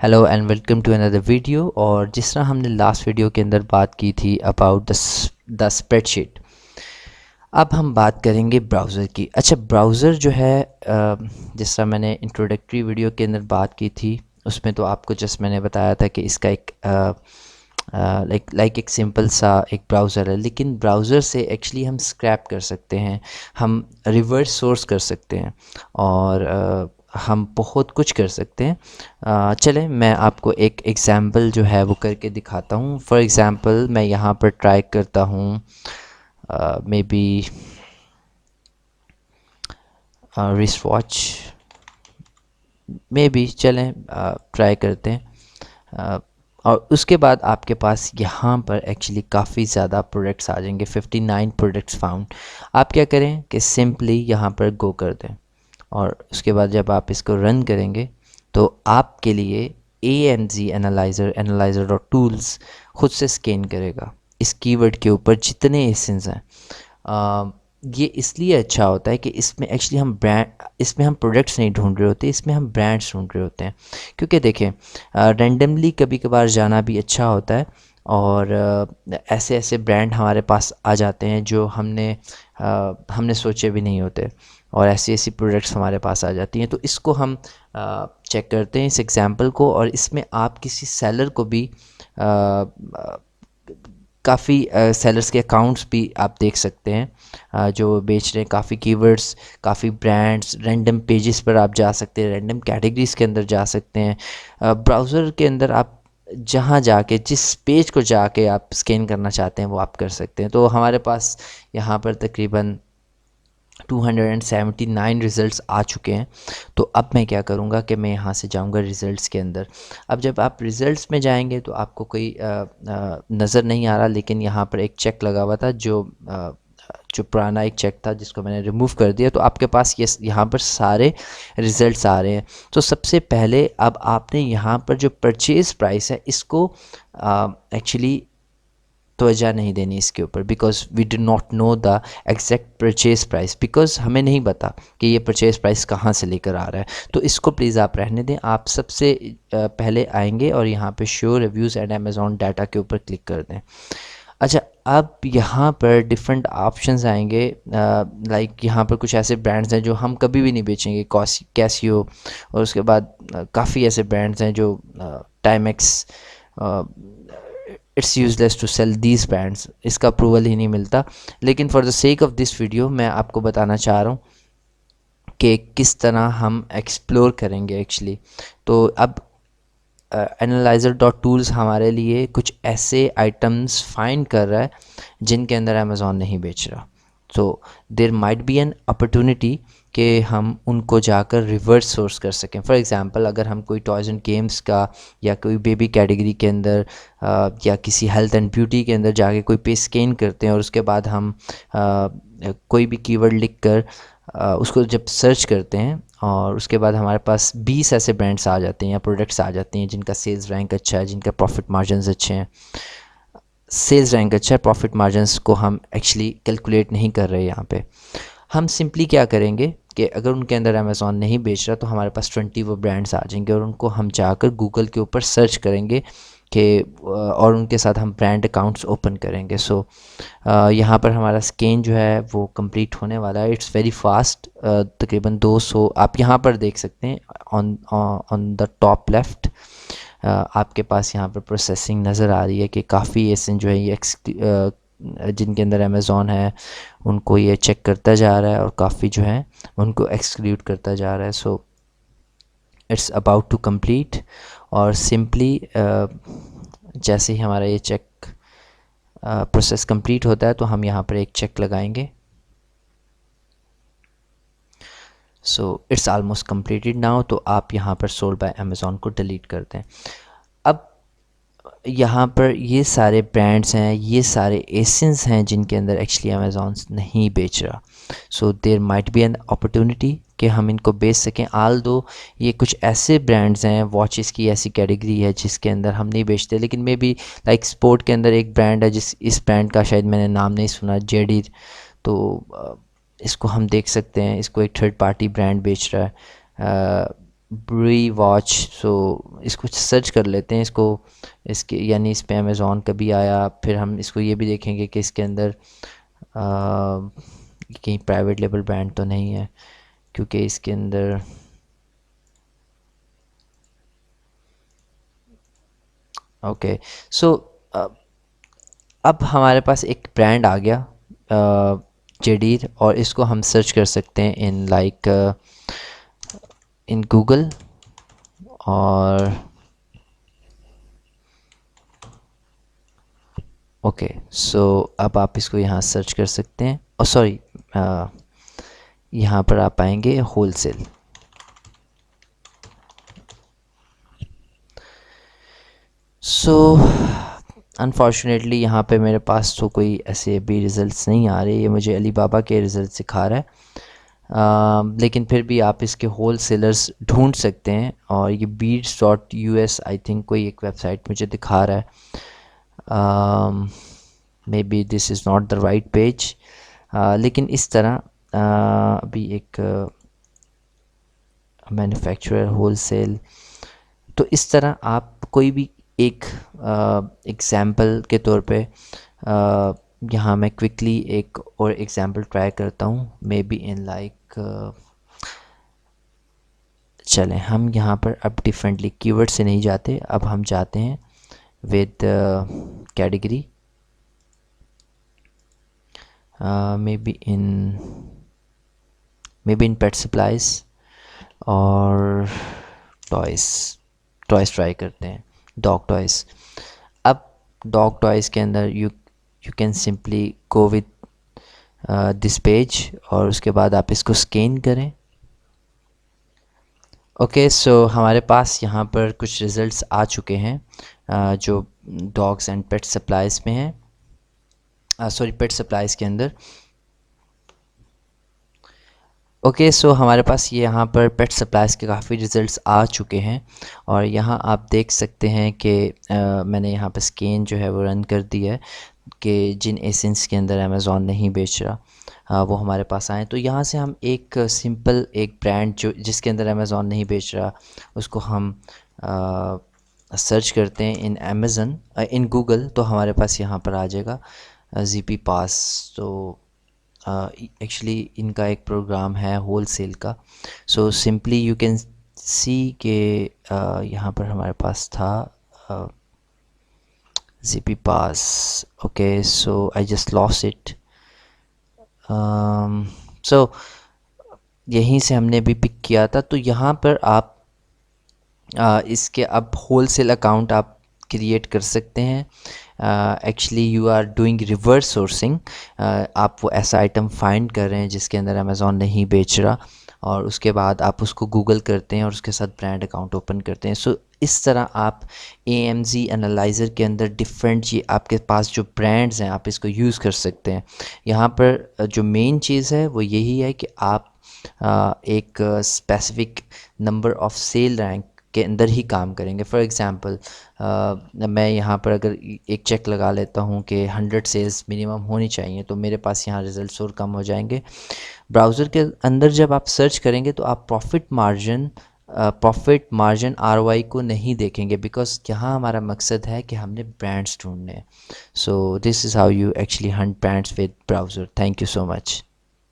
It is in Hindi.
Hello and welcome to another video. और जिस तरह हमने लास्ट वीडियो के अंदर बात की थी अबाउट द स्प्रेडशीट, अब हम बात करेंगे ब्राउज़र की। अच्छा, ब्राउज़र जो है जिस तरह मैंने इंट्रोडक्टरी वीडियो के अंदर बात की थी उसमें तो आपको जस्ट मैंने बताया था कि इसका एक लाइक एक सिंपल सा एक ब्राउज़र है, लेकिन ब्राउज़र से एक्चुअली हम स्क्रैप कर सकते हैं, हम रिवर्स सोर्स कर सकते हैं और हम बहुत कुछ कर सकते हैं। चलें मैं आपको एक एग्ज़ाम्पल जो है वो करके दिखाता हूँ। फॉर एग्ज़ाम्पल मैं यहाँ पर ट्राई करता हूँ may be wrist watch, may be चलें ट्राई करते हैं। और उसके बाद आपके पास यहाँ पर एक्चुअली काफ़ी ज़्यादा प्रोडक्ट्स आ जाएंगे, 59 प्रोडक्ट्स फाउंड। आप क्या करें कि सिंपली यहाँ पर गो कर दें और उसके बाद जब आप इसको रन करेंगे तो आपके लिए ANZ एनालाइज़र डॉट टूल्स खुद से स्कैन करेगा इस कीवर्ड के ऊपर जितने एसेंस हैं। ये इसलिए अच्छा होता है कि इसमें एक्चुअली हम इसमें हम प्रोडक्ट्स नहीं ढूंढ रहे होते, इसमें हम ब्रांड्स ढूंढ रहे होते हैं। क्योंकि देखें रेंडमली कभी कभार जाना भी अच्छा होता है और ऐसे ऐसे ब्रांड हमारे पास आ जाते हैं जो हमने सोचे भी नहीं होते और ऐसी ऐसी प्रोडक्ट्स हमारे पास आ जाती हैं। तो इसको हम चेक करते हैं इस एग्ज़ाम्पल को, और इसमें आप किसी सेलर को भी काफ़ी सेलर्स के अकाउंट्स भी आप देख सकते हैं जो बेच रहे हैं काफ़ी कीवर्ड्स, काफ़ी ब्रांड्स। रैंडम पेजेस पर आप जा सकते हैं, रैंडम कैटेगरीज़ के अंदर जा सकते हैं। ब्राउज़र के अंदर आप जहाँ जाके जिस पेज को जाके आप स्कैन करना चाहते हैं वो आप कर सकते हैं। तो हमारे पास यहाँ पर तकरीबन 279 रिज़ल्ट्स आ चुके हैं। तो अब मैं क्या करूँगा कि मैं यहाँ से जाऊँगा रिज़ल्ट्स के अंदर। अब जब आप रिज़ल्ट्स में जाएंगे तो आपको कोई नज़र नहीं आ रहा, लेकिन यहाँ पर एक चेक लगा हुआ था जो पुराना एक चेक था जिसको मैंने रिमूव कर दिया। तो आपके पास ये यहाँ पर सारे रिज़ल्ट्स आ रहे हैं। तो सबसे पहले अब आपने यहाँ पर जो परचेज़ प्राइस है इसको एक्चुअली तवज्जो नहीं देनी इसके ऊपर, because we do not know the exact purchase price, because हमें नहीं पता कि ये परचेज़ प्राइस कहाँ से लेकर आ रहा है। तो इसको प्लीज़ आप रहने दें। आप सबसे पहले आएंगे और यहाँ पे show reviews and Amazon data के ऊपर क्लिक कर दें। अच्छा, अब यहाँ पर डिफरेंट ऑप्शंस आएंगे, लाइक यहाँ पर कुछ ऐसे ब्रांड्स हैं जो हम कभी भी नहीं बेचेंगे, कैसियो, और उसके बाद काफ़ी ऐसे ब्रांड्स हैं जो Timex, it's useless to sell these brands, इसका अप्रूवल ही नहीं मिलता। लेकिन for the sake of this video मैं आपको बताना चाह रहा हूँ कि किस तरह हम एक्सप्लोर करेंगे एक्चुअली। तो अब एनालाइज़र डॉट टूल्स हमारे लिए कुछ ऐसे आइटम्स फाइंड कर रहा है जिनके अंदर अमेज़ॉन नहीं बेच रहा। तो there might be an opportunity कि हम उनको जाकर रिवर्स सोर्स कर सकें। फॉर एग्ज़ाम्पल, अगर हम कोई टॉयज़ एंड गेम्स का या कोई बेबी कैटेगरी के अंदर या किसी हेल्थ एंड ब्यूटी के अंदर जाके कोई पेज स्कैन करते हैं और उसके बाद हम कोई भी कीवर्ड लिख कर उसको जब सर्च करते हैं और उसके बाद हमारे पास 20 ऐसे ब्रांड्स आ जाते हैं या प्रोडक्ट्स आ जाते हैं जिनका सेल्स रैंक अच्छा है, जिनका प्रॉफिट मार्जिन्स अच्छे हैं। सेल्स रैंक अच्छा है, प्रॉफिट मार्जिन्स को हम एक्चुअली कैलकुलेट नहीं कर रहे यहाँ पे। हम सिंपली क्या करेंगे कि अगर उनके अंदर अमेज़ॉन नहीं बेच रहा तो हमारे पास 20 वो ब्रांड्स आ जाएंगे और उनको हम जाकर गूगल के ऊपर सर्च करेंगे कि और उनके साथ हम ब्रांड अकाउंट्स ओपन करेंगे। सो यहाँ पर हमारा स्कैन जो है वो कंप्लीट होने वाला है। इट्स वेरी फास्ट, तकरीबन 200 आप यहाँ पर देख सकते हैं ऑन द टॉप लेफ़्ट। आपके पास यहाँ पर प्रोसेसिंग नज़र आ रही है कि काफ़ी ऐसे जो है ये जिनके अंदर अमेज़ॉन है उनको ये चेक करता जा रहा है और काफ़ी जो है उनको एक्सक्लूड करता जा रहा है। So it's about to complete, और सिंपली जैसे ही हमारा ये चेक प्रोसेस कंप्लीट होता है तो हम यहाँ पर एक चेक लगाएंगे। So it's almost completed now. तो आप यहाँ पर सोल्ड बाय अमेज़ॉन को डिलीट कर दें। अब यहाँ पर ये सारे ब्रांड्स हैं, ये सारे एसेंस हैं जिनके अंदर एक्चुअली अमेज़ॉन नहीं बेच रहा। So there might be an opportunity कि हम इनको बेच सकें। आल दो ये कुछ ऐसे ब्रांड्स हैं, वॉचेस की ऐसी कैटेगरी है जिसके अंदर हम नहीं बेचते, लेकिन मे बी लाइक स्पोर्ट के अंदर एक ब्रांड है इस ब्रांड का शायद मैंने नाम नहीं सुना, जेडी। तो इसको हम देख सकते हैं, इसको एक थर्ड पार्टी ब्रांड बेच रहा है। ब्री वॉच। सो इसको सर्च कर लेते हैं, इसको इसके यानी इस पे अमेज़ॉन का भी आया। फिर हम इसको ये भी देखेंगे कि इसके अंदर कहीं प्राइवेट लेबल ब्रांड तो नहीं है, क्योंकि इसके अंदर ओके। सो अब हमारे पास एक ब्रांड आ गया जेडीर, और इसको हम सर्च कर सकते हैं इन लाइक इन गूगल। और ओके, सो अब आप इसको यहाँ सर्च कर सकते हैं। और सॉरी, यहाँ पर आप पाएंगे होलसेल। सो अनफॉर्चुनेटली यहाँ पे मेरे पास तो कोई ऐसे भी रिज़ल्ट्स नहीं आ रहे, ये मुझे अलीबाबा के रिज़ल्ट सिखा रहा है। लेकिन फिर भी आप इसके होल सेलर्स ढूंढ सकते हैं, और ये beads.us आई थिंक कोई एक वेबसाइट मुझे दिखा रहा है। May be this is not the right page, लेकिन इस तरह अभी एक मैन्युफैक्चरर होलसेल, तो इस तरह आप कोई भी एक एग्ज़ाम्पल के तौर पे यहाँ मैं क्विकली एक और एग्ज़ाम्पल ट्राई करता हूँ, मे बी इन लाइक चलें हम यहाँ पर अब डिफरेंटली कीवर्ड से नहीं जाते, अब हम जाते हैं with category, may be in pet supplies और टॉयज़। टॉयज़ ट्राई करते हैं, डॉग टॉयज़। अब डॉग टॉयज़ के अंदर you can simply go with this page, और उसके बाद आप इसको स्कैन करें। ओके, सो हमारे पास यहाँ पर कुछ रिज़ल्ट्स आ चुके हैं जो डॉग्स एंड पेट सप्लाइज़ में हैं, सॉरी पेट सप्लाइज़ के अंदर। ओके, सो हमारे पास ये यहाँ पर पेट सप्लाइज़ के काफ़ी रिज़ल्ट्स आ चुके हैं, और यहाँ आप देख सकते हैं कि मैंने यहाँ पर स्कैन जो है वो रन कर दिया है कि जिन एसेंस के अंदर अमेज़ॉन नहीं बेच रहा वो हमारे पास आए। तो यहाँ से हम एक सिंपल एक ब्रांड जो जिसके अंदर अमेज़ॉन नहीं बेच रहा, उसको हम सर्च करते हैं इन अमेज़न इन गूगल, तो हमारे पास यहाँ पर आ जाएगा ज़ीपी पास। तो एक्चुअली इनका एक प्रोग्राम है होल सेल का। So simply you can see के यहाँ पर हमारे पास था ज़ीपी पास। Okay, so I just lost it. सो यहीं से हमने भी पिक किया था। तो यहाँ पर आप इसके अब होल सेल अकाउंट आप क्रिएट कर सकते हैं। Actually you are doing reverse sourcing, आप वो ऐसा आइटम फाइंड कर रहे हैं जिसके अंदर अमेज़ॉन नहीं बेच रहा, और उसके बाद आप उसको गूगल करते हैं और उसके साथ ब्रांड अकाउंट ओपन करते हैं। सो इस तरह आप AMZ एनालाइज़र के अंदर डिफरेंट ये आपके पास जो ब्रांड्स हैं आप इसको यूज़ कर सकते हैं। यहाँ पर जो मेन चीज़ है वो यही है कि आप एक specific number of sale rank के अंदर ही काम करेंगे। फॉर एग्ज़ाम्पल मैं यहाँ पर अगर एक चेक लगा लेता हूँ कि 100 सेल्स मिनिमम होनी चाहिए, तो मेरे पास यहाँ रिज़ल्ट्स और कम हो जाएंगे। ब्राउज़र के अंदर जब आप सर्च करेंगे तो आप प्रॉफिट मार्जिन ROI को नहीं देखेंगे, बिकॉज यहाँ हमारा मकसद है कि हमने ब्रांड्स ढूंढने हैं। So this is how you actually Hunt brands with browser. Thank you so much.